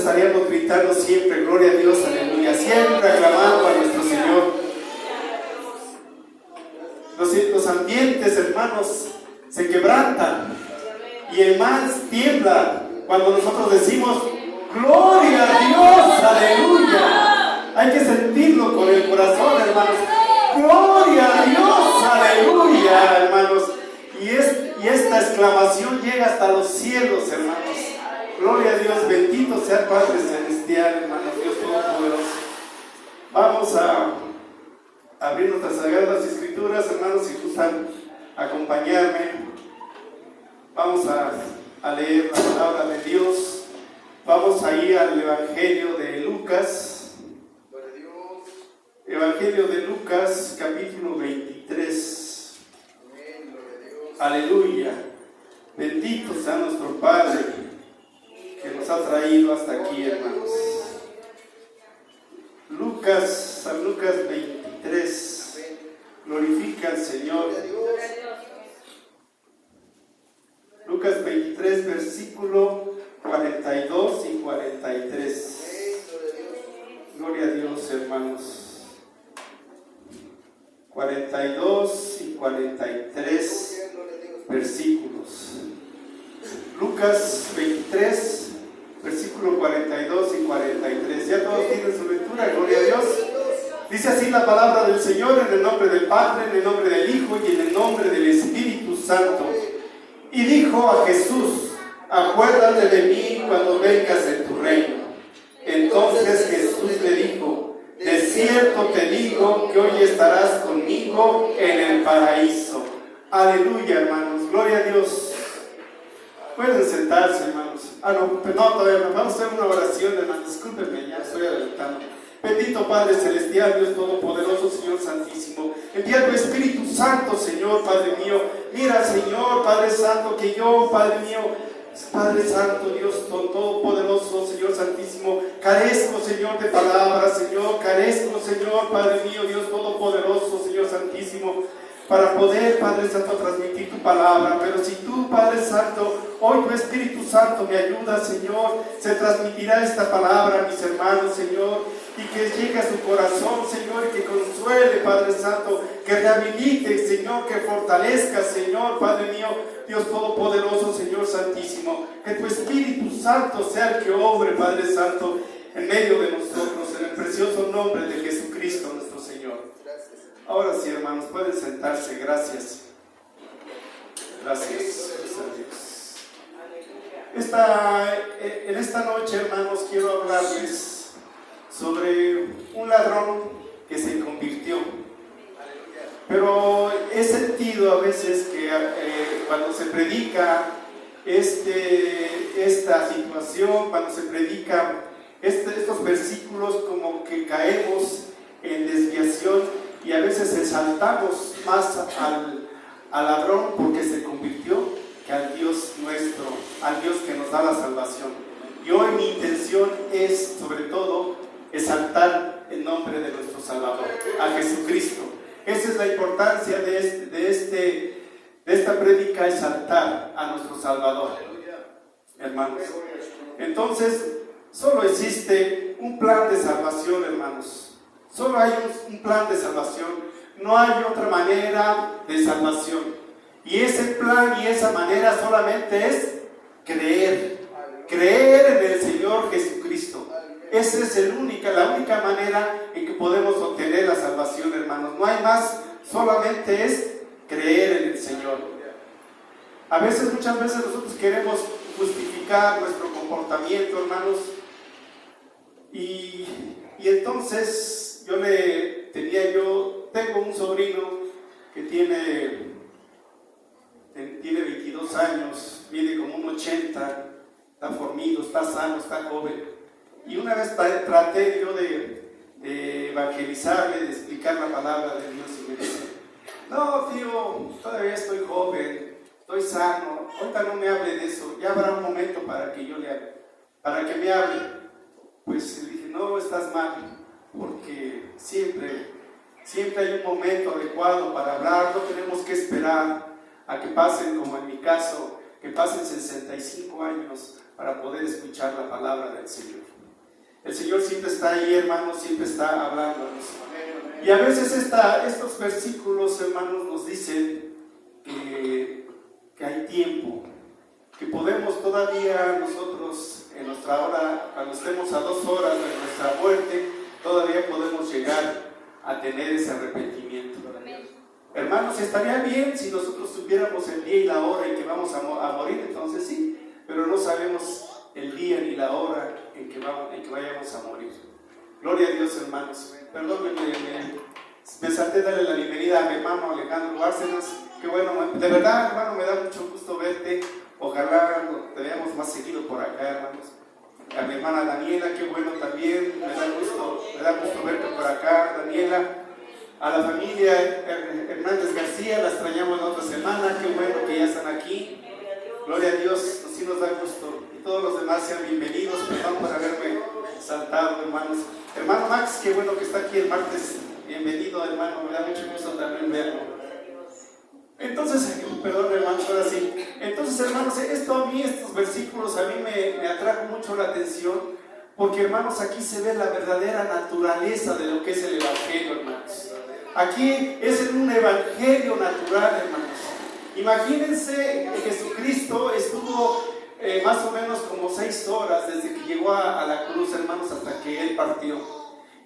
estaríamos gritando siempre, gloria a Dios, aleluya, siempre aclamando a nuestro Señor. Los ambientes, hermanos, se quebrantan y el mar tiembla cuando nosotros decimos gloria a Dios, aleluya. Hay que sentirlo con el corazón, hermanos. Gloria a Dios, aleluya, hermanos. Y esta exclamación llega hasta los cielos, hermanos. Gloria a Dios, bendito sea el Padre Celestial, hermanos, Dios Todopoderoso. Vamos a abrir nuestras sagradas escrituras, hermanos, si gustan acompañarme. Vamos a leer la palabra de Dios. Vamos a ir al Evangelio de Lucas. Evangelio de Lucas, capítulo 23. Aleluya. Bendito sea nuestro Padre que nos ha traído hasta aquí, hermanos. San Lucas 23. Glorifica al Señor. Lucas 23, versículo 42 y 43. Gloria a Dios, hermanos. 42 y 43 versículos. Lucas 23, versículo 42 y 43. Ya todos tienen su lectura, gloria a Dios. Dice así la palabra del Señor, en el nombre del Padre, en el nombre del Hijo y en el nombre del Espíritu Santo. Y dijo a Jesús: acuérdate de mí cuando vengas en tu reino. Entonces Jesús le dijo: de cierto te digo que hoy estarás conmigo en el paraíso. Aleluya, hermanos, gloria a Dios. Pueden sentarse, hermanos. No, todavía no. Vamos a hacer una oración, hermanos. Discúlpenme, ya estoy adelantando. Bendito Padre Celestial, Dios Todopoderoso, Señor Santísimo. Envía tu Espíritu Santo, Señor, Padre mío. Mira, Señor, Padre Santo, que yo, Padre mío, Padre Santo, Dios Todopoderoso, Señor Santísimo, carezco, Señor, de palabras, Señor, carezco, Señor, Padre mío, Dios Todopoderoso, Señor Santísimo, para poder, Padre Santo, transmitir tu palabra. Pero si tú, Padre Santo, hoy tu Espíritu Santo me ayuda, Señor, se transmitirá esta palabra a mis hermanos, Señor, y que llegue a su corazón, Señor, y que consuele, Padre Santo, que rehabilite, Señor, que fortalezca, Señor, Padre mío, Dios Todopoderoso, Señor Santísimo. Que tu Espíritu Santo sea el que obre, Padre Santo, en medio de nosotros, en el precioso nombre de Jesucristo, nuestro Señor. Ahora sí, hermanos, pueden sentarse. Gracias. Gracias a Dios. En esta noche, hermanos, quiero hablarles sobre un ladrón que se convirtió. Pero he sentido a veces que cuando se predica esta situación, cuando se predica estos versículos, como que caemos en desviación y a veces exaltamos más al ladrón porque se convirtió que al Dios nuestro, al Dios que nos da la salvación. Y hoy mi intención es, sobre todo, exaltar el nombre de nuestro Salvador, a Jesucristo. Esa es la importancia de esta prédica, exaltar a nuestro Salvador, hermanos. Entonces, solo existe un plan de salvación, hermanos. Solo hay un plan de salvación. No hay otra manera de salvación. Y ese plan y esa manera solamente es creer en el Señor Jesucristo. Esa es la única manera en que podemos obtener la salvación, hermanos. No hay más, solamente es creer en el Señor. Muchas veces nosotros queremos justificar nuestro comportamiento, hermanos. Y entonces tengo un sobrino que tiene 22 años, mide como un 80, está fornido, está sano, está joven. Y una vez traté yo de evangelizarle, de explicar la palabra de Dios, y me dice: no, tío, todavía estoy joven, estoy sano, ahorita no me hable de eso, ya habrá un momento para que yo le hable, para que me hable. Pues le dije: no, estás mal, porque siempre hay un momento adecuado para hablar. No tenemos que esperar a que pasen, como en mi caso, que pasen 65 años para poder escuchar la palabra del Señor. El Señor siempre está ahí, hermanos, siempre está hablándonos. Y a veces estos versículos, hermanos, nos dicen que hay tiempo, que podemos todavía nosotros en nuestra hora, cuando estemos a 2 horas de nuestra muerte, todavía podemos llegar a tener ese arrepentimiento. Hermanos, estaría bien si nosotros supiéramos el día y la hora en que vamos a morir, entonces sí, pero no sabemos el día ni la hora en que vayamos a morir. Gloria a Dios, hermanos. Perdónenme, me salté darle la bienvenida a mi hermano Alejandro Bárcenas. Qué bueno, de verdad, hermano, me da mucho gusto verte. Ojalá te veamos más seguido por acá, hermanos. A mi hermana Daniela, qué bueno también, me da gusto verte por acá, Daniela. A la familia Hernández García, la extrañamos la otra semana, qué bueno que ya están aquí. Gloria a Dios, sí nos da gusto. Y todos los demás sean bienvenidos, perdón por haberme saltado, hermanos. Hermano Max, qué bueno que está aquí el martes. Bienvenido, hermano, me da mucho gusto también verlo. Entonces, perdón, hermanos, ahora sí. Entonces, hermanos, estos versículos a mí me atrajo mucho la atención, porque, hermanos, aquí se ve la verdadera naturaleza de lo que es el Evangelio, hermanos. Aquí es un Evangelio natural, hermanos. Imagínense que Jesucristo estuvo más o menos como 6 horas desde que llegó a la cruz, hermanos, hasta que Él partió.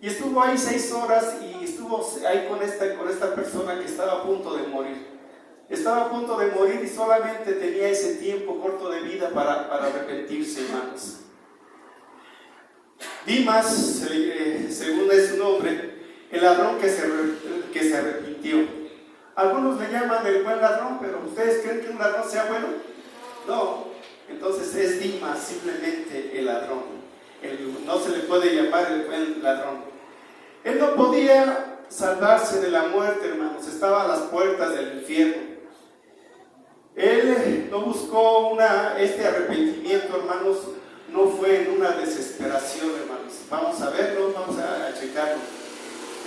Y estuvo ahí 6 horas y estuvo ahí con esta persona que estaba a punto de morir. Estaba a punto de morir y solamente tenía ese tiempo corto de vida para arrepentirse, hermanos. Dimas, según es su nombre, el ladrón que se arrepintió. Algunos le llaman el buen ladrón, pero ¿ustedes creen que un ladrón sea bueno? No, entonces es Dimas, simplemente el ladrón. No se le puede llamar el buen ladrón. Él no podía salvarse de la muerte, hermanos, estaba a las puertas del infierno. Él no buscó este arrepentimiento, hermanos, no fue en una desesperación, hermanos. Vamos a verlo, vamos a checarlo.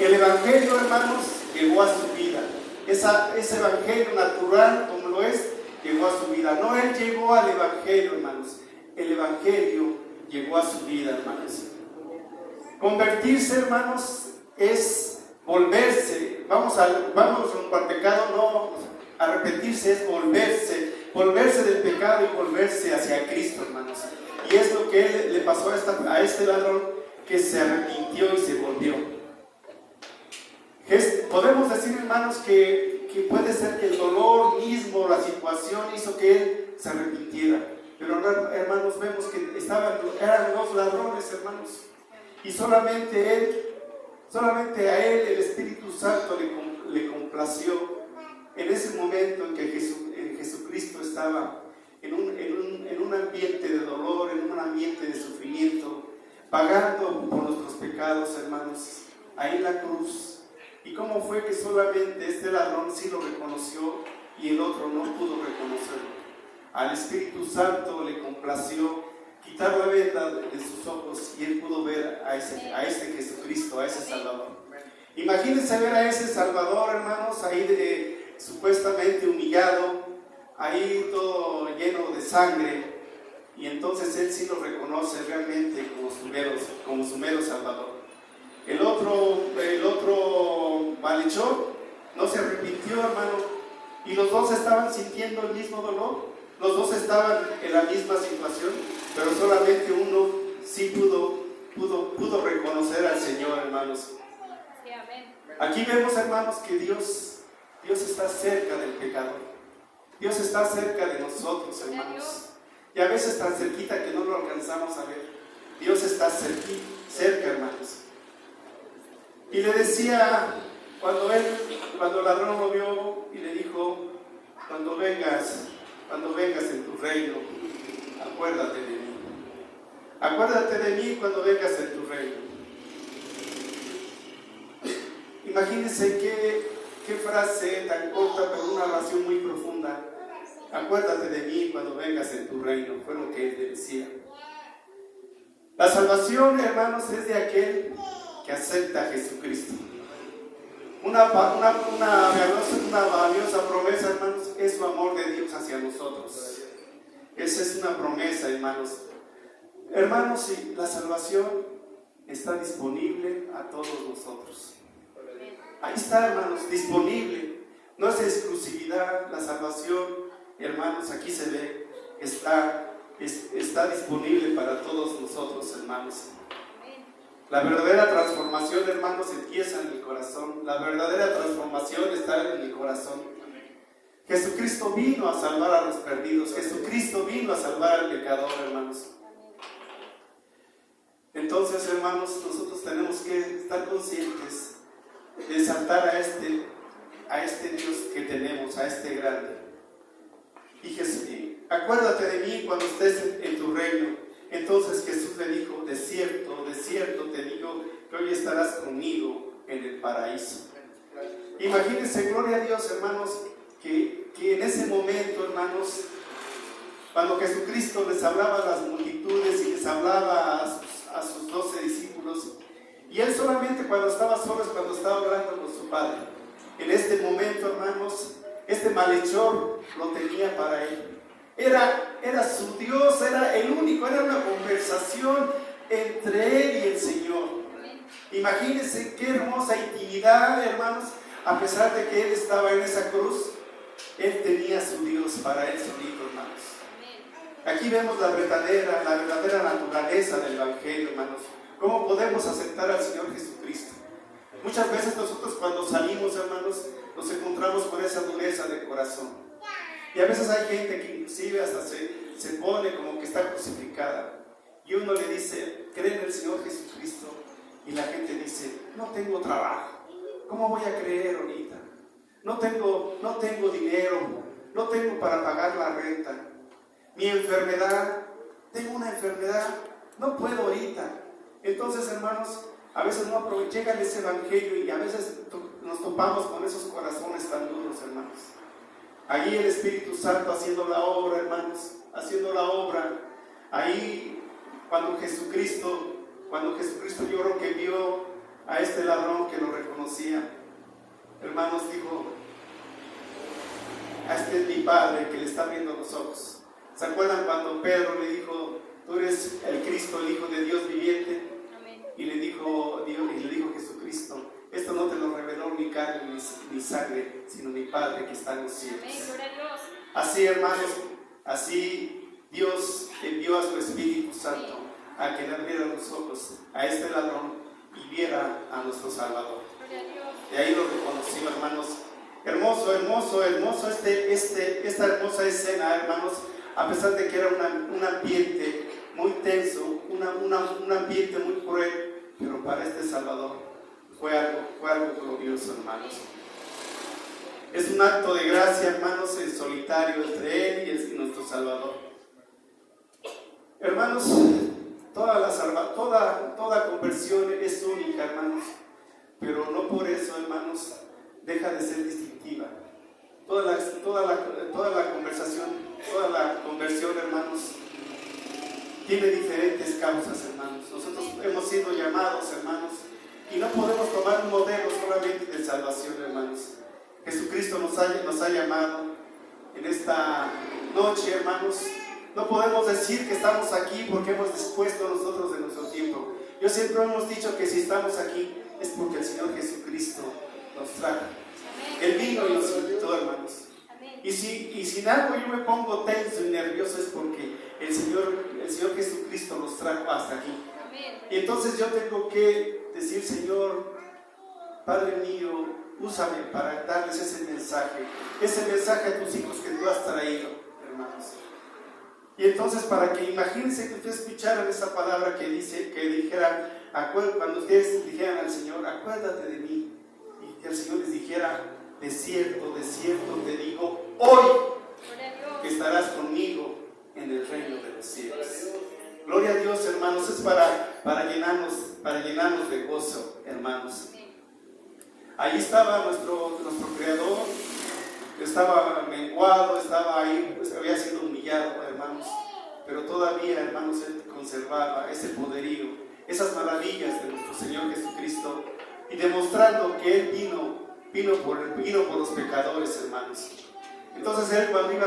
El Evangelio, hermanos, llegó a su vida. Ese Evangelio natural, como lo es, llegó a su vida. No él llegó al Evangelio, hermanos. El Evangelio llegó a su vida, hermanos. Convertirse, hermanos, es volverse. Vamos rumbo al pecado, no. Arrepentirse es volverse del pecado y volverse hacia Cristo, hermanos. Y es lo que le pasó a este ladrón, que se arrepintió y se volvió. Podemos decir, hermanos, que puede ser que el dolor mismo, la situación hizo que él se arrepintiera. Pero, hermanos, vemos que eran 2 ladrones, hermanos. Y solamente a él el Espíritu Santo le complació en ese momento en que Jesucristo estaba en un ambiente de dolor, en un ambiente de sufrimiento, pagando por nuestros pecados, hermanos, ahí en la cruz. ¿Y cómo fue que solamente este ladrón sí lo reconoció y el otro no pudo reconocerlo? Al Espíritu Santo le complació quitar la venda de sus ojos y él pudo ver a este Jesucristo, a ese Salvador. Imagínense ver a ese Salvador, hermanos, ahí supuestamente humillado, ahí todo lleno de sangre, y entonces él sí lo reconoce realmente como su mero Salvador. El otro malhechor no se arrepintió, hermano, y los dos estaban sintiendo el mismo dolor, los dos estaban en la misma situación, pero solamente uno sí pudo reconocer al Señor, hermanos. Aquí vemos, hermanos, que Dios está cerca del pecador. Dios está cerca de nosotros, hermanos. Y a veces tan cerquita que no lo alcanzamos a ver. Dios está cerca, hermanos. Y le decía, cuando el ladrón lo vio y le dijo, cuando vengas en tu reino, acuérdate de mí. Acuérdate de mí cuando vengas en tu reino. Imagínense qué frase tan corta, pero una oración muy profunda. Acuérdate de mí cuando vengas en tu reino, fue lo que él le decía. La salvación, hermanos, es de aquel que acepta a Jesucristo. Una valiosa promesa, hermanos, es su amor de Dios hacia nosotros. Esa es una promesa, hermanos. Hermanos, sí, la salvación está disponible a todos nosotros. Ahí está, hermanos, disponible. No es exclusividad, la salvación, hermanos, aquí se ve, está disponible para todos nosotros, hermanos. La verdadera transformación, hermanos, empieza en el corazón. La verdadera transformación está en el corazón. Jesucristo vino a salvar a los perdidos. Jesucristo vino a salvar al pecador, hermanos. Entonces, hermanos, nosotros tenemos que estar conscientes de exaltar a este Dios que tenemos, a este grande. Y acuérdate de mí cuando estés en tu reino. Entonces Jesús le dijo: de cierto te digo que hoy estarás conmigo en el paraíso. Imagínense, gloria a Dios, hermanos, que en ese momento, hermanos, cuando Jesucristo les hablaba a las multitudes y les hablaba a sus 12 discípulos, y él solamente cuando estaba solo es cuando estaba hablando con su Padre. En este momento, hermanos, este malhechor lo tenía para él. Era su Dios, era el único, era una conversación entre él y el Señor. Imagínense qué hermosa intimidad, hermanos. A pesar de que él estaba en esa cruz, él tenía a su Dios para él solito, hermanos. Aquí vemos la verdadera naturaleza del Evangelio, hermanos. ¿Cómo podemos aceptar al Señor Jesucristo? Muchas veces nosotros cuando salimos, hermanos, nos encontramos con esa dureza de corazón. Y a veces hay gente que inclusive hasta se pone como que está crucificada. Y uno le dice: ¿cree en el Señor Jesucristo? Y la gente dice: no tengo trabajo. ¿Cómo voy a creer ahorita? No tengo dinero. No tengo para pagar la renta. Mi enfermedad, tengo una enfermedad. No puedo ahorita. Entonces, hermanos, a veces no llega ese evangelio y a veces nos topamos con esos corazones tan duros, hermanos. Allí el Espíritu Santo haciendo la obra, hermanos, haciendo la obra. Ahí cuando Jesucristo yo creo que vio a este ladrón que lo reconocía, hermanos, dijo: este es mi Padre que le está viendo los ojos. ¿Se acuerdan cuando Pedro le dijo: tú eres el Cristo, el Hijo de Dios viviente? Amén. Y le dijo Jesucristo: esto no te lo reveló ni carne ni sangre, sino mi Padre que está en los cielos. Así, hermanos, así Dios envió a su Espíritu Santo a que le abriera los ojos a este ladrón y viera a nuestro Salvador. Y ahí lo reconoció, hermanos. Hermoso esta hermosa escena, hermanos, a pesar de que era un ambiente muy tenso, un ambiente muy cruel, pero para este Salvador fue algo glorioso, hermanos. Es un acto de gracia, hermanos, en solitario entre él y nuestro Salvador. Hermanos, toda conversión es única, hermanos, pero no por eso, hermanos, deja de ser distintiva. Toda la conversión, hermanos, tiene diferentes causas, hermanos. Nosotros hemos sido llamados, hermanos, y no podemos tomar un modelo solamente de salvación, hermanos. Jesucristo nos ha llamado en esta noche, hermanos. No podemos decir que estamos aquí porque hemos dispuesto nosotros de nuestro tiempo. Yo siempre hemos dicho que si estamos aquí es porque el Señor Jesucristo nos trajo. Él vino y nos invitó, hermanos. Y si en algo yo me pongo tenso y nervioso es porque el Señor Jesucristo nos trajo hasta aquí. Y entonces yo tengo que decir: Señor, Padre mío, úsame para darles ese mensaje a tus hijos que tú has traído, hermanos. Y entonces, para que imagínense que ustedes escucharan esa palabra que dijeran, cuando ustedes dijeran al Señor: acuérdate de mí, y que el Señor les dijera: de cierto te digo, hoy que estarás conmigo en el reino de los cielos. Gloria a Dios, hermanos. Es para llenarnos de gozo, hermanos. Ahí estaba nuestro Creador. Estaba menguado, estaba ahí, pues había sido humillado, hermanos, pero todavía, hermanos, él conservaba ese poderío, esas maravillas de nuestro Señor Jesucristo, y demostrando que él vino por los pecadores, hermanos. Entonces él cuando él iba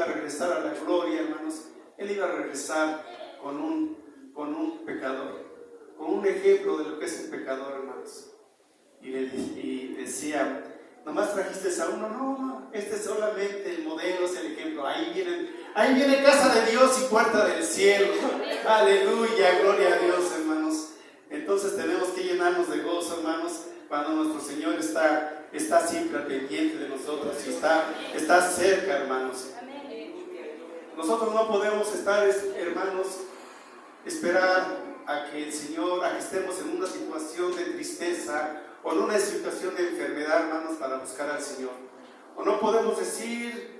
a regresar a la gloria, hermanos, él iba a regresar con un pecador, un ejemplo de lo que es un pecador, hermanos. Y decía, nomás trajiste a uno, no, este es solamente el modelo, es el ejemplo. Ahí viene casa de Dios y puerta del cielo. Aleluya, gloria a Dios, hermanos. Entonces tenemos que llenarnos de gozo, hermanos, cuando nuestro Señor está siempre al pendiente de nosotros y está cerca, hermanos. Nosotros no podemos estar, hermanos, esperar a que el Señor, a que estemos en una situación de tristeza o en una situación de enfermedad, hermanos, para buscar al Señor. O no podemos decir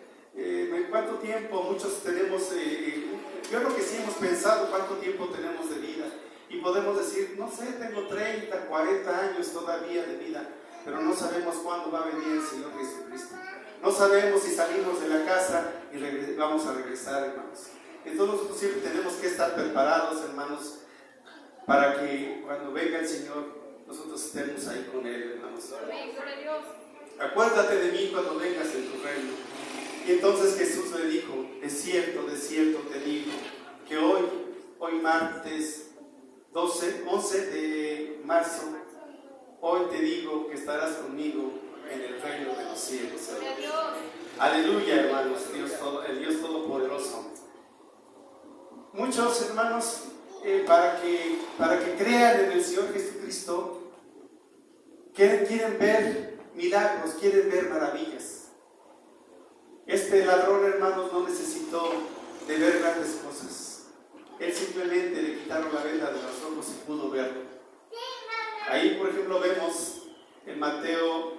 cuánto tiempo muchos tenemos, yo creo que sí hemos pensado cuánto tiempo tenemos de vida. Y podemos decir, no sé, tengo 30, 40 años todavía de vida, pero no sabemos cuándo va a venir el Señor Jesucristo. No sabemos si salimos de la casa y vamos a regresar, hermanos. Entonces nosotros siempre tenemos que estar preparados, hermanos, para que cuando venga el Señor, nosotros estemos ahí con Él, hermanos. Acuérdate de mí cuando vengas en tu reino. Y entonces Jesús le dijo, de cierto te digo, que hoy martes 11 de marzo, hoy te digo que estarás conmigo en el reino de los cielos. Aleluya, hermanos, el Dios Todopoderoso. Muchos hermanos, para que crean en el Señor Jesucristo, quieren ver milagros, quieren ver maravillas. Este ladrón, hermanos, no necesitó de ver grandes cosas. Él simplemente le quitaron la venda de los ojos y pudo verlo. Ahí, por ejemplo, vemos en Mateo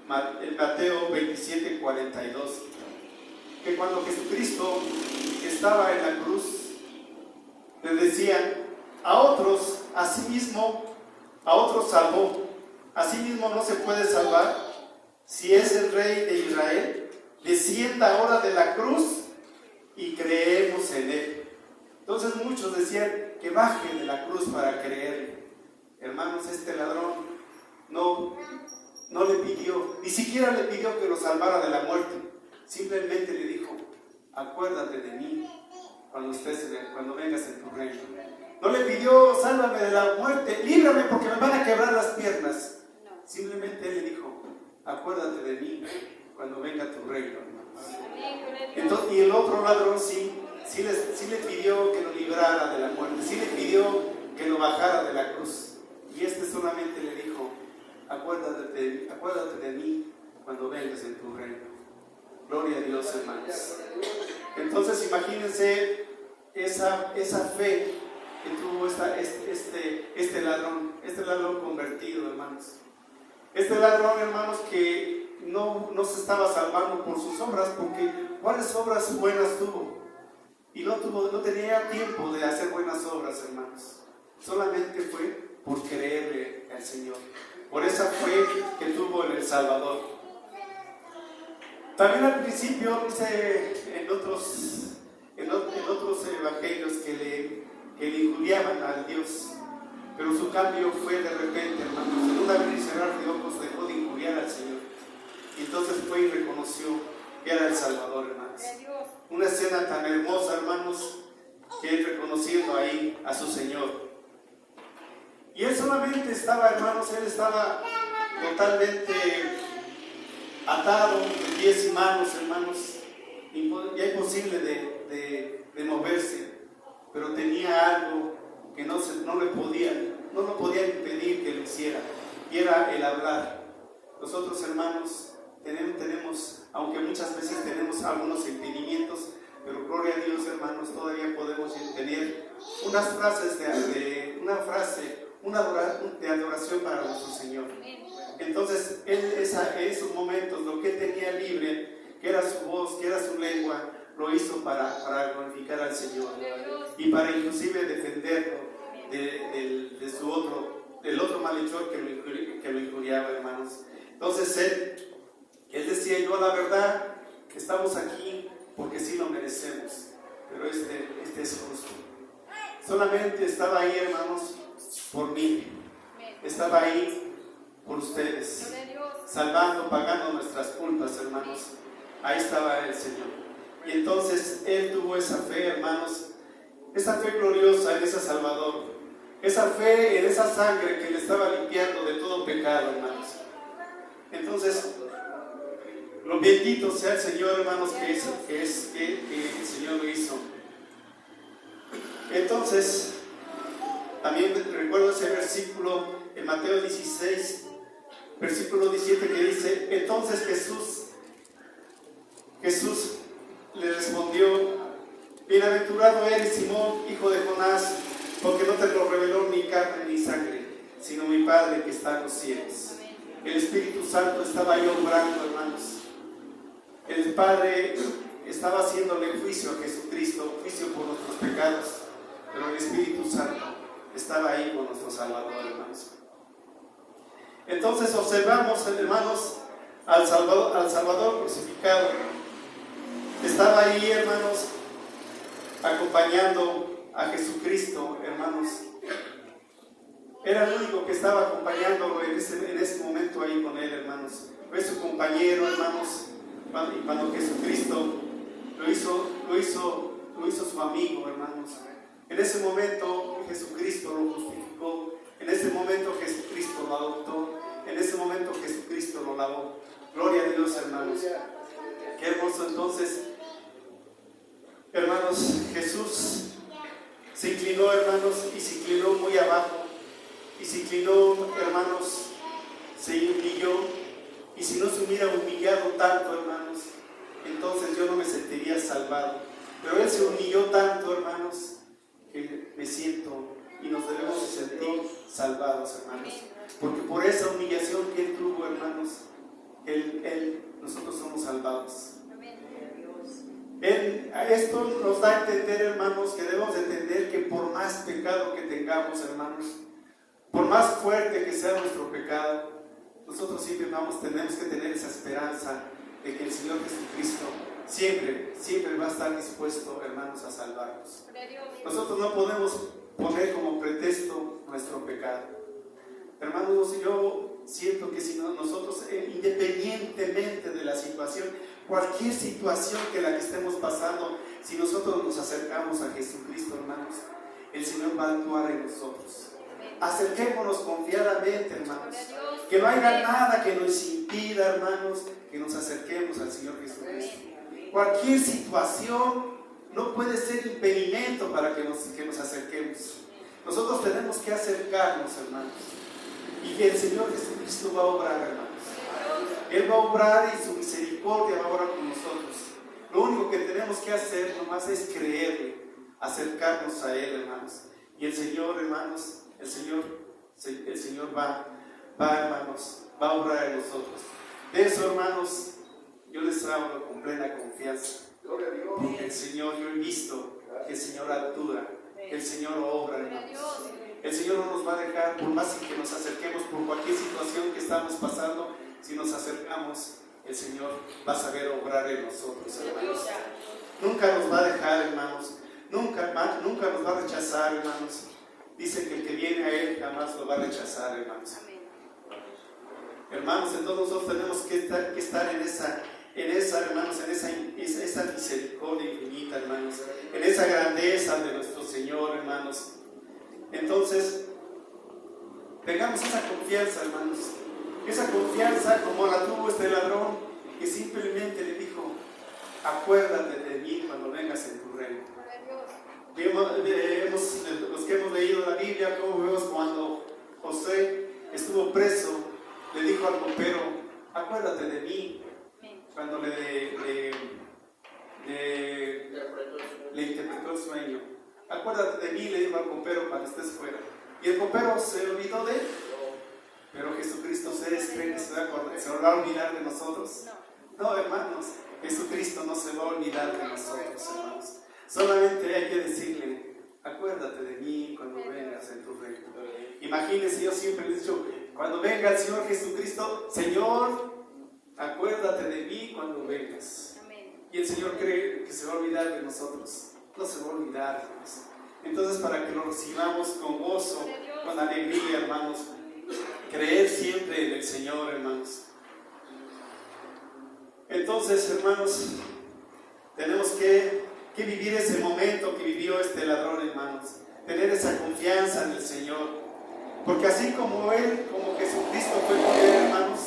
27:42, que cuando Jesucristo estaba en la cruz, le decían, a otros salvó, a sí mismo no se puede salvar. Si es el Rey de Israel, descienda ahora de la cruz y creemos en Él. Entonces muchos decían que baje de la cruz para creerle. Hermanos, este ladrón no le pidió, ni siquiera le pidió que lo salvara de la muerte. Simplemente le dijo, acuérdate de mí cuando vengas en tu reino. No le pidió, sálvame de la muerte, líbrame porque me van a quebrar las piernas. Simplemente él le dijo, acuérdate de mí cuando venga tu reino, hermanos. Entonces, y el otro ladrón sí le pidió que lo librara de la muerte, sí le pidió que lo bajara de la cruz. Y este solamente le dijo, acuérdate de mí cuando vengas en tu reino. Gloria a Dios, hermanos. Entonces imagínense esa fe que tuvo este ladrón convertido, hermanos. Este ladrón, hermanos, que no se estaba salvando por sus obras, porque ¿cuáles obras buenas tuvo? Y no tenía tiempo de hacer buenas obras, hermanos. Solamente fue por creerle al Señor, por esa fe que tuvo en el Salvador. También al principio dice en otros evangelios que le injuriaban al Dios, pero su cambio fue de repente, hermanos. En un abrir y cerrar de ojos dejó de injuriar al Señor. Y entonces fue y reconoció que era el Salvador, hermanos. Una escena tan hermosa, hermanos, que él reconociendo ahí a su Señor. Y él solamente estaba, hermanos, él estaba totalmente atado de pies y manos, hermanos, ya imposible de moverse, pero tenía algo que no lo podía impedir que lo hiciera, y era el hablar. Nosotros, hermanos, tenemos, aunque muchas veces tenemos algunos impedimentos, pero gloria a Dios, hermanos, todavía podemos tener unas frases de adoración para nuestro Señor. Entonces, esos momentos, lo que él tenía libre, que era su voz, que era su lengua, lo hizo para glorificar al Señor y para inclusive defenderlo del otro malhechor que lo injuriaba, hermanos. Entonces, él decía, yo la verdad, estamos aquí porque sí lo merecemos, pero este es justo. Solamente estaba ahí, hermanos, por mí. Estaba ahí por ustedes, salvando, pagando nuestras culpas, hermanos. Ahí estaba el Señor. Y entonces él tuvo esa fe, hermanos, esa fe gloriosa en ese Salvador. esa fe en esa sangre que le estaba limpiando de todo pecado, hermanos. Entonces, lo bendito sea el Señor, hermanos, que el Señor lo hizo. Entonces, también recuerdo ese versículo en Mateo 16, versículo 17, que dice: entonces Jesús le respondió: bienaventurado eres, Simón, hijo de Jonás, porque no te lo reveló ni carne ni sangre, sino mi Padre que está en los cielos. El Espíritu Santo estaba ahí obrando, hermanos. El Padre estaba haciéndole juicio a Jesucristo, juicio por nuestros pecados, pero el Espíritu Santo estaba ahí con nuestro Salvador, hermanos. Entonces observamos, hermanos, al Salvador crucificado. Estaba ahí, hermanos, acompañando a Jesucristo, hermanos. Era el único que estaba acompañándolo en ese momento ahí con él, hermanos. Fue su compañero, hermanos. Y cuando Jesucristo lo hizo su amigo, hermanos. En ese momento Jesucristo lo justificó. En ese momento Jesucristo lo adoptó. En ese momento Jesucristo lo lavó. Gloria a Dios, hermanos. Qué hermoso. Entonces, hermanos, Jesús se inclinó, hermanos, y se inclinó muy abajo. Y se inclinó, hermanos, se humilló. Y si no se hubiera humillado tanto, hermanos, entonces yo no me sentiría salvado. Pero Él se humilló tanto, hermanos, que me siento y nos debemos de sentir salvados, hermanos. Porque por esa humillación que Él tuvo, hermanos, nosotros somos salvados. Esto nos da a entender, hermanos, que debemos entender que por más pecado que tengamos, hermanos, por más fuerte que sea nuestro pecado, nosotros siempre tenemos que tener esa esperanza de que el Señor Jesucristo siempre va a estar dispuesto, hermanos, a salvarnos. Nosotros no podemos poner como pretexto nuestro pecado. Hermanos, yo siento que si nosotros, independientemente de la situación, cualquier situación que la que estemos pasando, si nosotros nos acercamos a Jesucristo, hermanos, el Señor va a actuar en nosotros. Acerquémonos confiadamente, hermanos. Que no haya nada que nos impida, hermanos, que nos acerquemos al Señor Jesucristo. Cualquier situación no puede ser impedimento para que nos acerquemos. Nosotros tenemos que acercarnos, hermanos. Y que el Señor Jesucristo va a obrar, hermanos. Él va a obrar y su misericordia va a obrar con nosotros. Lo único que tenemos que hacer nomás es creerle, acercarnos a Él, hermanos. Y el Señor, hermanos, el Señor va, hermanos, va a obrar en nosotros. De eso, hermanos, yo les hablo con plena confianza. Porque el Señor, yo he visto que el Señor actúa, que el Señor obra, hermanos. El Señor no nos va a dejar, por más que nos acerquemos por cualquier situación que estamos pasando. Si nos acercamos, el Señor va a saber obrar en nosotros, hermanos. Nunca nos va a dejar, hermanos. Nunca nos va a rechazar, hermanos. Dice que el que viene a Él jamás lo va a rechazar, hermanos. Hermanos, entonces nosotros tenemos que estar en esa, hermanos, en esa misericordia infinita, hermanos, en esa grandeza de nuestro Señor, hermanos. Entonces, tengamos esa confianza, hermanos, esa confianza como la tuvo este ladrón, que simplemente le dijo: acuérdate de mí cuando vengas en tu reino. Los que hemos leído la Biblia, como vemos cuando José estuvo preso, le dijo al copero: acuérdate de mí. Cuando le interpretó el sueño, acuérdate de mí, le dijo al copero cuando estés fuera. Y el copero se olvidó de él. Pero Jesucristo, ¿ustedes creen que se va a olvidar de nosotros? No, hermanos, Jesucristo no se va a olvidar de nosotros, hermanos. Solamente hay que decirle: acuérdate de mí cuando vengas en tu reino. Imagínense, yo siempre les he dicho, cuando venga el Señor Jesucristo: Señor, acuérdate de mí cuando vengas. Y el Señor cree que se va a olvidar de nosotros. No se va a olvidar, hermanos. Entonces, para que lo recibamos con gozo, con alegría, hermanos, creer siempre en el Señor, hermanos. Entonces, hermanos, tenemos que vivir ese momento que vivió este ladrón, hermanos. Tener esa confianza confianza en el Señor. Porque así como Él, como Jesucristo fue con Él, hermanos,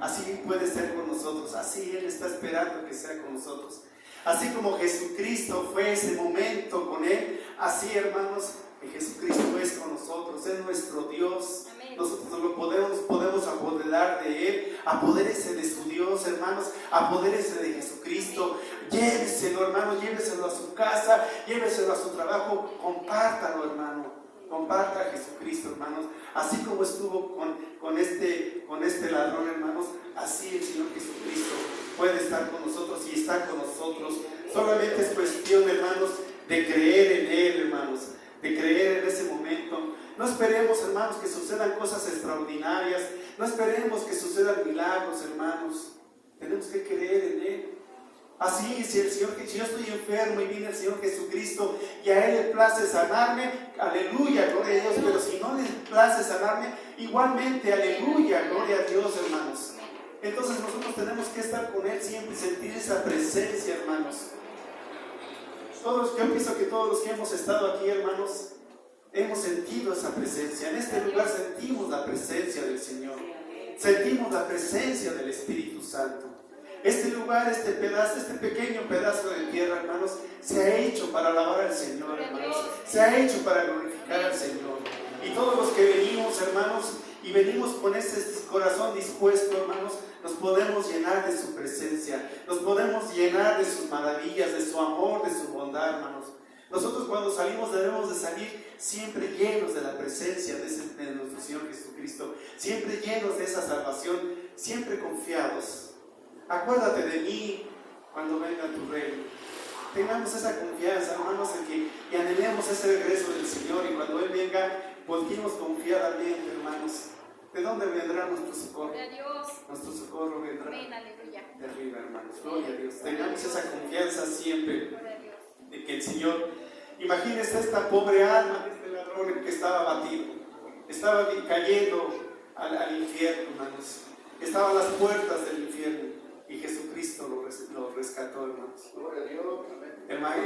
así puede ser con nosotros. Así Él está esperando que sea con nosotros. Así como Jesucristo fue ese momento con Él, así, hermanos, que Jesucristo es con nosotros, es nuestro Dios. Amén. Nosotros lo podemos apoderar de Él, apodérese de su Dios, hermanos, apodérese de Jesucristo. Lléveselo, hermano, lléveselo a su casa, lléveselo a su trabajo, compártalo, hermano. Comparta a Jesucristo, hermanos. Así como estuvo con este ladrón, hermanos, así el Señor Jesucristo puede estar con nosotros y está con nosotros. Solamente es cuestión, hermanos, de creer en Él, hermanos, de creer en ese momento. No esperemos, hermanos, que sucedan cosas extraordinarias. No esperemos que sucedan milagros, hermanos. Tenemos que creer en Él. Así, si yo estoy enfermo y viene el Señor Jesucristo y a Él le place sanarme, aleluya, gloria a Dios. Pero si no le place sanarme, igualmente, aleluya, gloria a Dios, hermanos. Entonces nosotros tenemos que estar con Él siempre y sentir esa presencia, hermanos. Yo pienso que todos los que hemos estado aquí, hermanos, hemos sentido esa presencia. En este lugar sentimos la presencia del Señor. Sentimos la presencia del Espíritu Santo. Este lugar, este pequeño pedazo de tierra, hermanos, se ha hecho para alabar al Señor, hermanos. Se ha hecho para glorificar al Señor. Y todos los que venimos, hermanos, y venimos con ese corazón dispuesto, hermanos, nos podemos llenar de su presencia. Nos podemos llenar de sus maravillas, de su amor, de su bondad, hermanos. Nosotros cuando salimos debemos de salir siempre llenos de la presencia de nuestro Señor Jesucristo. Siempre llenos de esa salvación, siempre confiados. Acuérdate de mí cuando venga tu reino. Tengamos esa confianza, hermanos, y anhelemos ese regreso del Señor. Y cuando Él venga, volvimos confiadamente, hermanos. ¿De dónde vendrá nuestro socorro? De Dios. Nuestro socorro vendrá. Amén, aleluya. De arriba, hermanos. Gloria a Dios. Tengamos esa confianza siempre de que el Señor. Imagínense esta pobre alma de este ladrón que estaba abatido. Estaba cayendo al infierno, hermanos. Estaba a las puertas del infierno. Y Jesucristo lo rescató, hermanos.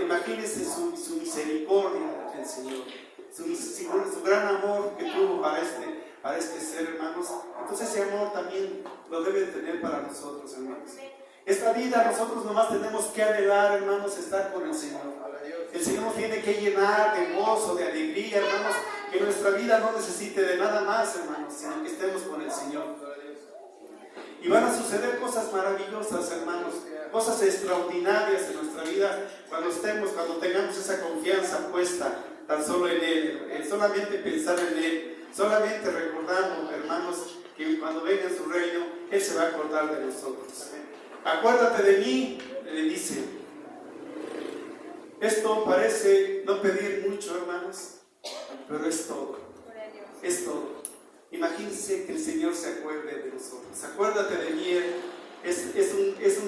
Imagínense su misericordia del Señor, su gran amor que tuvo para este ser, hermanos. Entonces ese amor también lo debe tener para nosotros, hermanos. Esta vida nosotros nomás tenemos que anhelar, hermanos, estar con el Señor. El Señor nos tiene que llenar de gozo, de alegría, hermanos. Que nuestra vida no necesite de nada más, hermanos, sino que estemos con el Señor. Y van a suceder cosas maravillosas, hermanos, cosas extraordinarias en nuestra vida cuando tengamos esa confianza puesta tan solo en Él, solamente pensar en Él, solamente recordando, hermanos, que cuando venga en su reino, Él se va a acordar de nosotros. Acuérdate de mí, le dice. Esto parece no pedir mucho, hermanos, pero es todo. Es todo. Imagínense que el Señor se acuerde de nosotros. Acuérdate de mí. Es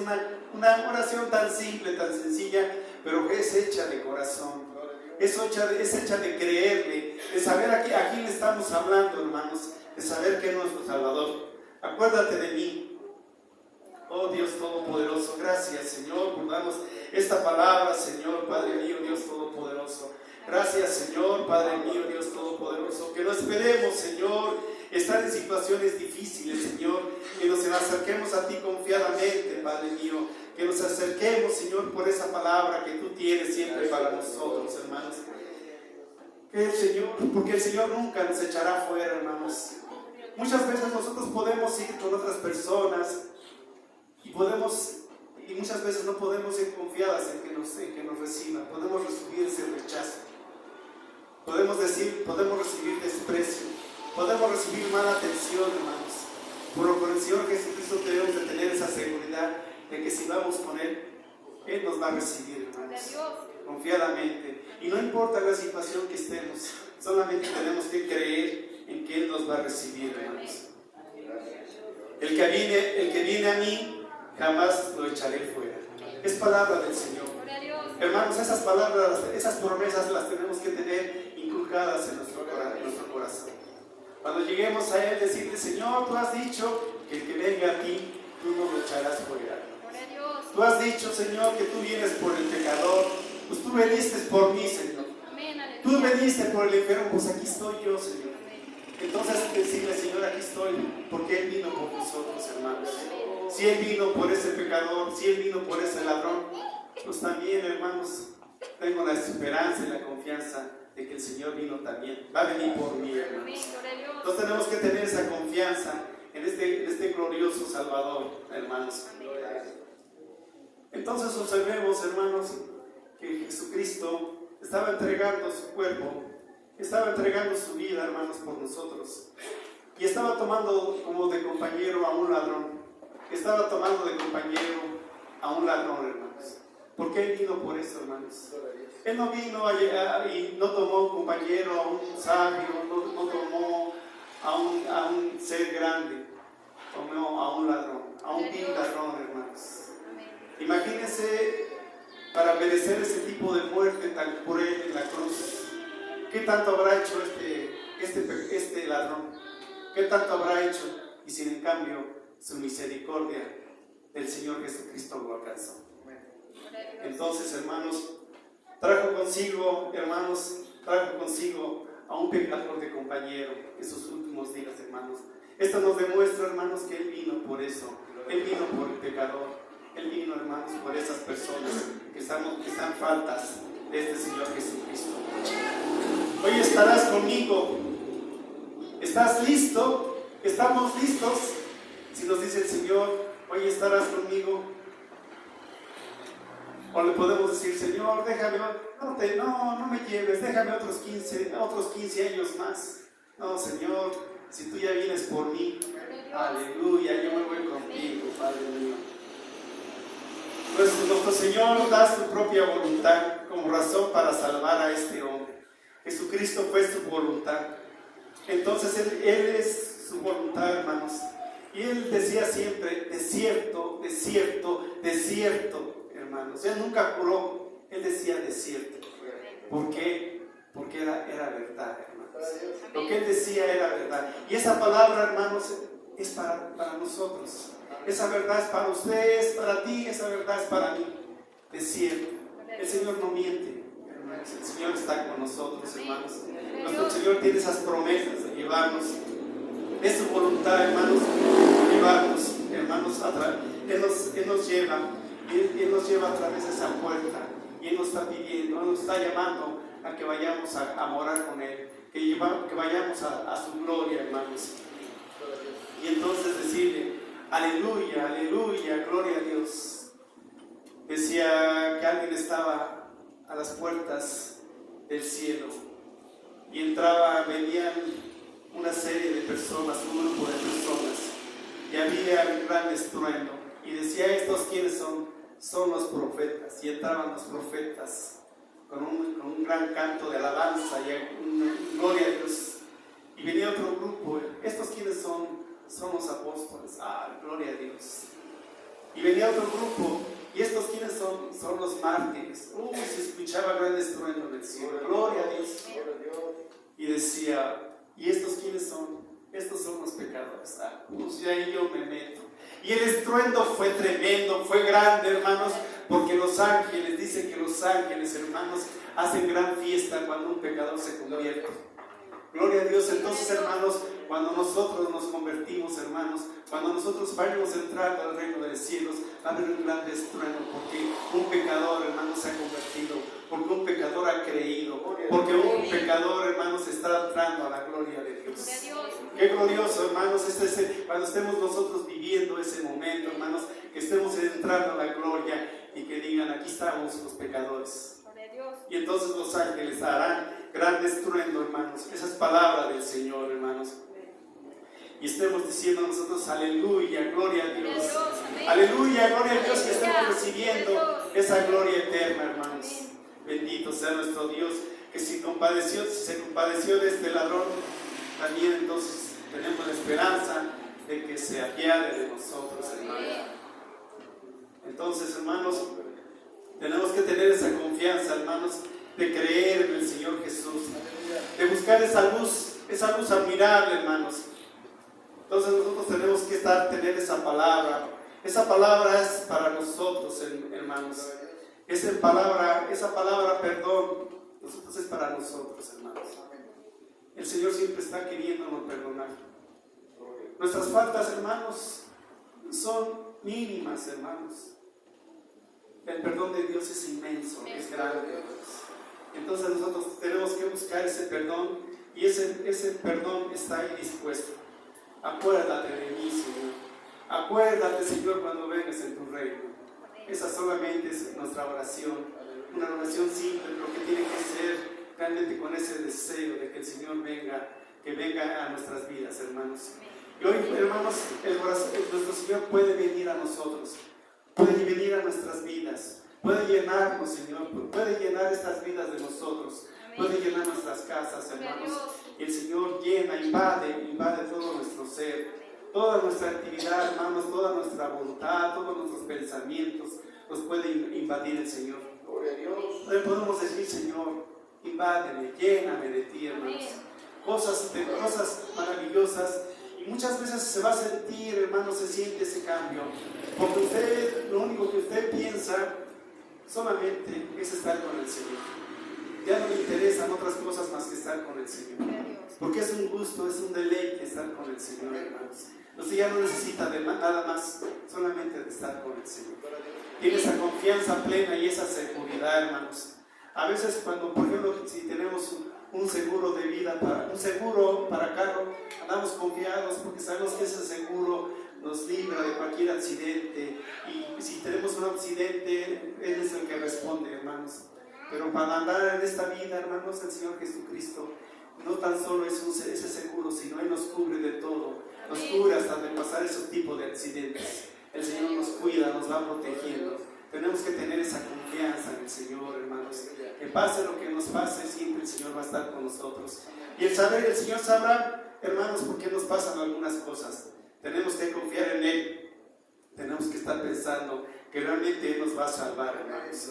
una oración tan simple, tan sencilla, pero que es hecha de corazón. Es hecha de creerle, de saber a quién le estamos hablando, hermanos, de saber que es nuestro Salvador. Acuérdate de mí. Oh Dios Todopoderoso, gracias, Señor, por darnos esta palabra, Señor, Padre mío, Dios Todopoderoso. Gracias, Señor, Padre mío, Dios Todopoderoso, que no esperemos, Señor, estar en situaciones difíciles, Señor, que nos acerquemos a ti confiadamente, Padre mío, que nos acerquemos, Señor, por esa palabra que tú tienes siempre para nosotros, hermanos. Porque el Señor nunca nos echará fuera, hermanos. Muchas veces nosotros podemos ir con otras personas y muchas veces no podemos ser confiadas en que nos reciban. Podemos recibir ese rechazo. Podemos recibir desprecio. Podemos recibir mala atención, hermanos. Pero con el Señor Jesucristo debemos de tener esa seguridad de que si vamos con Él, Él nos va a recibir, hermanos, confiadamente. Y no importa la situación que estemos, solamente tenemos que creer en que Él nos va a recibir, hermanos. El que viene a mí, jamás lo echaré fuera. Es palabra del Señor. Hermanos, esas palabras, esas promesas las tenemos que tener inculcadas en nuestro corazón. Cuando lleguemos a Él, decirle: Señor, tú has dicho que el que venga a ti, tú no lo echarás fuera. Tú has dicho, Señor, que tú vienes por el pecador. Pues tú veniste por mí, Señor. Tú Tú veniste por el enfermo, pues aquí estoy yo, Señor. Entonces decirle, Señor, aquí estoy, porque Él vino por nosotros, hermanos. Si Él vino por ese pecador, si Él vino por ese ladrón, pues también, hermanos, tengo la esperanza y la confianza de que el Señor vino también, va a venir por mí, hermanos. Entonces tenemos que tener esa confianza en este glorioso Salvador, hermanos. Entonces observemos, hermanos, que Jesucristo estaba entregando su cuerpo, estaba entregando su vida, hermanos, por nosotros, y estaba tomando como de compañero a un ladrón, estaba tomando de compañero a un ladrón, hermanos. ¿Por qué Él vino por eso, hermanos? Él no vino y no tomó compañero a un sabio, no tomó a un ser grande, tomó a un ladrón, a un vil ladrón, hermanos. Imagínense, para merecer ese tipo de muerte tan cruel en la cruz, ¿qué tanto habrá hecho este ladrón? ¿Qué tanto habrá hecho? Y sin en cambio, su misericordia del Señor Jesucristo lo alcanzó. Entonces, hermanos, trajo consigo a un pecador de compañero en sus últimos días, hermanos. Esto nos demuestra, hermanos, que Él vino por eso. Él vino por el pecador. Él vino, hermanos, por esas personas que están faltas de este Señor Jesucristo. Hoy estarás conmigo. ¿Estás listo? ¿Estamos listos? Si nos dice el Señor, hoy estarás conmigo. O le podemos decir, Señor, déjame, no me lleves, déjame otros 15 años más. No, Señor, si tú ya vienes por mí, aleluya, yo me voy contigo, Padre mío. Pues nuestro Señor da su propia voluntad como razón para salvar a este hombre. Jesucristo fue su voluntad. Entonces Él es su voluntad, hermanos. Y Él decía siempre, desierto, desierto, desierto, hermanos. Él nunca juró, Él decía desierto. ¿Por qué? Porque era verdad, hermanos. Lo que Él decía era verdad. Y esa palabra, hermanos, es para nosotros. Esa verdad es para ustedes, para ti, esa verdad es para mí. Desierto. El Señor no miente, hermanos. El Señor está con nosotros, hermanos. Nuestro Señor tiene esas promesas de llevarnos. Es su voluntad, hermanos, llevarnos, hermanos, Él nos lleva. Él nos lleva a través de esa puerta. Y Él nos está pidiendo, Él nos está llamando a que vayamos a morar con Él. Que vayamos a su gloria, hermanos. Y entonces decirle, aleluya, aleluya, gloria a Dios. Decía que alguien estaba a las puertas del cielo y venían una serie de personas, un grupo de personas, y había un gran estruendo. Y decía, ¿estos quiénes son? Son los profetas. Y entraban los profetas con un gran canto de alabanza y una gloria a Dios. Y venía otro grupo, ¿estos quiénes son? Son los apóstoles, gloria a Dios. Y venía otro grupo, ¿y estos quiénes son? Son los mártires. Se escuchaba gran estruendo en el cielo, gloria a Dios. Y decía, ¿y estos quiénes son? Estos son los pecadores. Y ahí yo me meto. Y el estruendo fue tremendo, fue grande, hermanos, porque los ángeles, dicen que los ángeles, hermanos, hacen gran fiesta cuando un pecador se convierte. Gloria a Dios. Entonces, hermanos, cuando nosotros nos convertimos, hermanos, cuando nosotros vayamos a entrar al reino de los cielos, va a haber un gran estruendo, porque un pecador, hermanos, se ha convertido, porque un pecador ha creído, porque un pecador, hermanos, está entrando a la gloria de Dios. Qué glorioso, hermanos, cuando estemos nosotros viviendo ese momento, hermanos, que estemos entrando a la gloria y que digan, aquí estamos los pecadores. Y entonces los ángeles harán gran estruendo, hermanos. Esa es palabra del Señor, hermanos. Y estemos diciendo nosotros, aleluya, gloria a Dios. Aleluya, gloria a Dios, que estemos recibiendo esa gloria eterna, hermanos. Bendito sea nuestro Dios, que si se compadeció de este ladrón, también entonces tenemos la esperanza de que se apiade de nosotros, hermanos. Entonces, hermanos, tenemos que tener esa confianza, hermanos, de creer en el Señor Jesús, de buscar esa luz admirable, hermanos. Entonces nosotros tenemos que tener esa palabra. Esa palabra es para nosotros, hermanos. Esa palabra, perdón, Nosotros es para nosotros, hermanos. El Señor siempre está queriéndonos perdonar. Nuestras faltas, hermanos, son mínimas, hermanos. El perdón de Dios es inmenso, es grande, hermanos. Entonces nosotros tenemos que buscar ese perdón, y ese perdón está ahí dispuesto. Acuérdate de mí, Señor. Acuérdate, Señor, cuando vengas en tu reino. Esa solamente es nuestra oración. Una oración simple, pero que tiene que ser realmente con ese deseo de que el Señor venga, que venga a nuestras vidas, hermanos. Y hoy, hermanos, nuestro Señor puede venir a nosotros, puede venir a nuestras vidas, puede llenarnos, Señor, puede llenar estas vidas de nosotros, puede llenar nuestras casas, hermanos. Y el Señor llena, invade todo nuestro ser, toda nuestra actividad, hermanos, toda nuestra voluntad, todos nuestros pensamientos, los puede invadir el Señor. Hoy podemos decir, Señor, invádeme, lléname de ti, hermanos. Cosas maravillosas. Y muchas veces se va a sentir, hermanos, se siente ese cambio. Porque usted, lo único que usted piensa solamente es estar con el Señor. Ya no le interesan otras cosas más que estar con el Señor. Porque es un gusto, es un deleite estar con el Señor, hermanos. Usted ya no necesita de nada más, solamente de estar con el Señor. Tiene esa confianza plena y esa seguridad, hermanos. A veces cuando, por ejemplo, si tenemos un seguro de vida, un seguro para carro, andamos confiados porque sabemos que ese seguro nos libra de cualquier accidente, y si tenemos un accidente, Él es el que responde, hermanos. Pero para andar en esta vida, hermanos, el Señor Jesucristo no tan solo es ese seguro, sino Él nos cubre de todo, nos cubre hasta de pasar esos tipos de accidentes. El Señor nos cuida, nos va protegiendo. Tenemos que tener esa confianza en el Señor, hermanos. Que pase lo que nos pase, siempre el Señor va a estar con nosotros. Y el Señor sabrá, hermanos, por qué nos pasan algunas cosas. Tenemos que confiar en Él. Tenemos que estar pensando que realmente Él nos va a salvar, hermanos.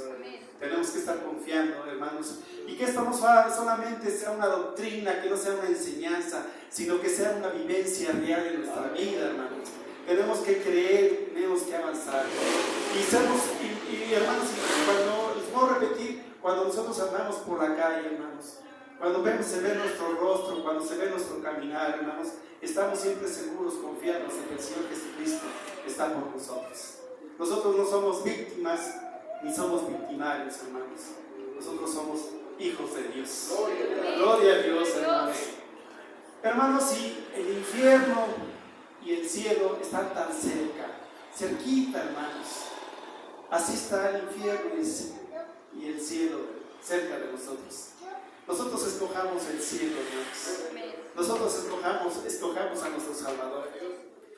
Tenemos que estar confiando, hermanos. Y que esto no solamente sea una doctrina, que no sea una enseñanza, sino que sea una vivencia real en nuestra vida, hermanos. Tenemos que creer, tenemos que avanzar. Y hermanos, cuando, les puedo repetir, cuando nosotros andamos por la calle, hermanos, cuando se ve nuestro rostro, cuando se ve nuestro caminar, hermanos, estamos siempre seguros, confiados en que el Señor Jesucristo está por nosotros. Nosotros no somos víctimas, ni somos victimarios, hermanos. Nosotros somos hijos de Dios. Gloria a Dios, hermanos. Hermanos, si el infierno y el cielo están tan cerquita, hermanos, así está el infierno y el cielo cerca de nosotros. Nosotros escojamos el cielo, hermanos. Nosotros escojamos a nuestro Salvador.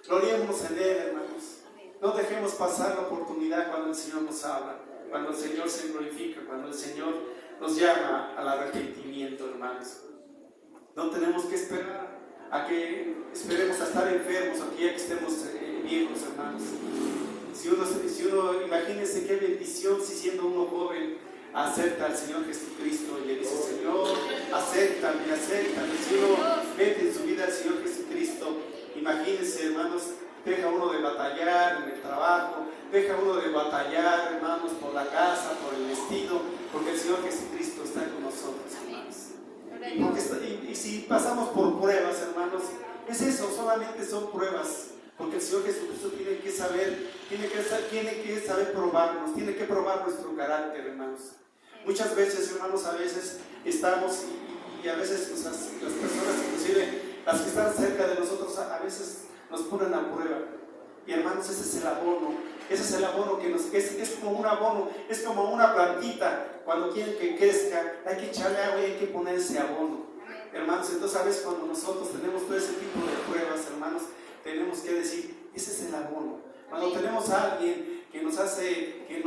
Gloriémonos en Él, hermanos. No dejemos pasar la oportunidad cuando el Señor nos habla, cuando el Señor se glorifica, cuando el Señor nos llama al arrepentimiento, hermanos. No tenemos que esperar a que esperemos a estar enfermos, o que ya que estemos viejos, hermanos. Si uno, imagínense qué bendición si siendo uno joven acepta al Señor Jesucristo y le dice, Señor, acéptame. Si uno mete en su vida al Señor Jesucristo, imagínense, hermanos, deja uno de batallar en el trabajo, deja uno de batallar, hermanos, por la casa, por el vestido, porque el Señor Jesucristo está con nosotros, hermanos. Y si pasamos por pruebas, hermanos, es eso, solamente son pruebas, porque el Señor Jesucristo tiene que saber probarnos, tiene que probar nuestro carácter, hermanos. Muchas veces, hermanos, a veces estamos y a veces las personas, inclusive las que están cerca de nosotros, a veces nos ponen a prueba. Y hermanos, ese es el abono que es como un abono, es como una plantita. Cuando quieren que crezca, hay que echarle agua y hay que poner ese abono, hermanos. Entonces, a veces cuando nosotros tenemos todo ese tipo de pruebas, hermanos, tenemos que decir, ese es el abono. Cuando tenemos a alguien que nos hace, que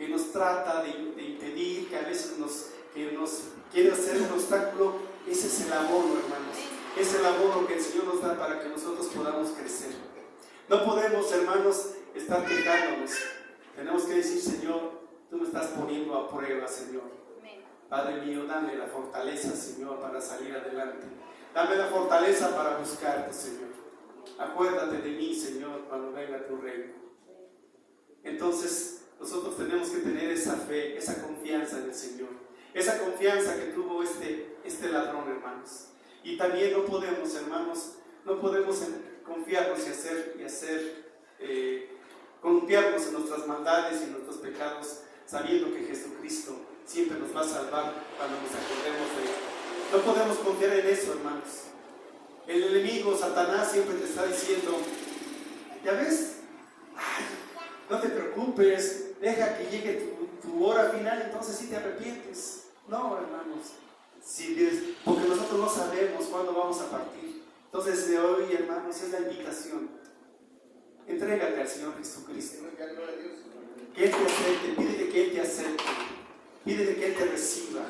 nos trata de impedir, que a veces nos quiere hacer un obstáculo, ese es el abono, hermanos. Es el abono que el Señor nos da para que nosotros podamos crecer. No podemos, hermanos, estar quejándonos. Tenemos que decir, Señor, tú me estás poniendo a prueba, Señor. Padre mío, dame la fortaleza, Señor, para salir adelante. Dame la fortaleza para buscarte, Señor. Acuérdate de mí, Señor, cuando venga tu reino. Entonces, nosotros tenemos que tener esa fe, esa confianza en el Señor. esa confianza que tuvo este ladrón, hermanos. Y también no podemos, hermanos, no podemos confiarnos columpiarnos en nuestras maldades y en nuestros pecados, sabiendo que Jesucristo siempre nos va a salvar cuando nos acordemos de Él. No podemos confiar en eso, hermanos. El enemigo, Satanás, siempre te está diciendo, ¿ya ves? Ay, no te preocupes, deja que llegue tu hora final, entonces sí te arrepientes. No, hermanos, porque nosotros no sabemos cuándo vamos a partir. Entonces de hoy, hermanos, es la invitación. Entrégate al Señor Jesucristo. Que Él te acepte, pídele que Él te acepte, pídele que Él te reciba.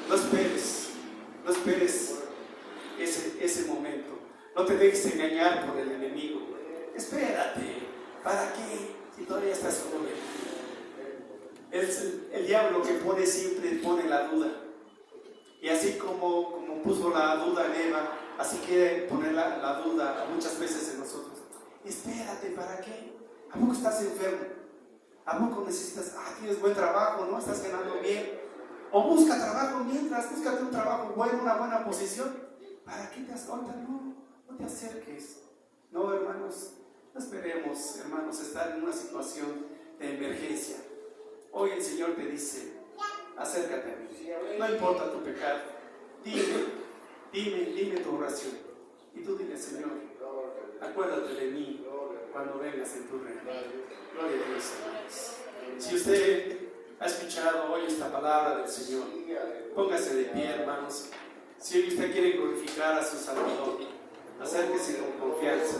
No esperes ese momento. No te dejes engañar por el enemigo. Espérate. ¿Para qué? Si todavía estás joven. El diablo que siempre pone la duda. Y así como puso la duda en Eva, así quiere poner la duda muchas veces en nosotros. Espérate, ¿para qué? ¿A poco estás enfermo? ¿A poco necesitas, tienes buen trabajo, ¿no? ¿Estás ganando bien? O busca trabajo mientras, búscate un trabajo bueno, una buena posición. ¿Para qué te ahorita? No te acerques. No, hermanos, no esperemos, hermanos, estar en una situación de emergencia. Hoy el Señor te dice, acércate a mí. No importa tu pecado. Dime tu oración. Y tú dile, Señor, acuérdate de mí cuando vengas en tu reino. Gloria a Dios, hermanos. Si usted ha escuchado hoy esta palabra del Señor, póngase de pie, hermanos. Si usted quiere glorificar a su Salvador, acérquese con confianza.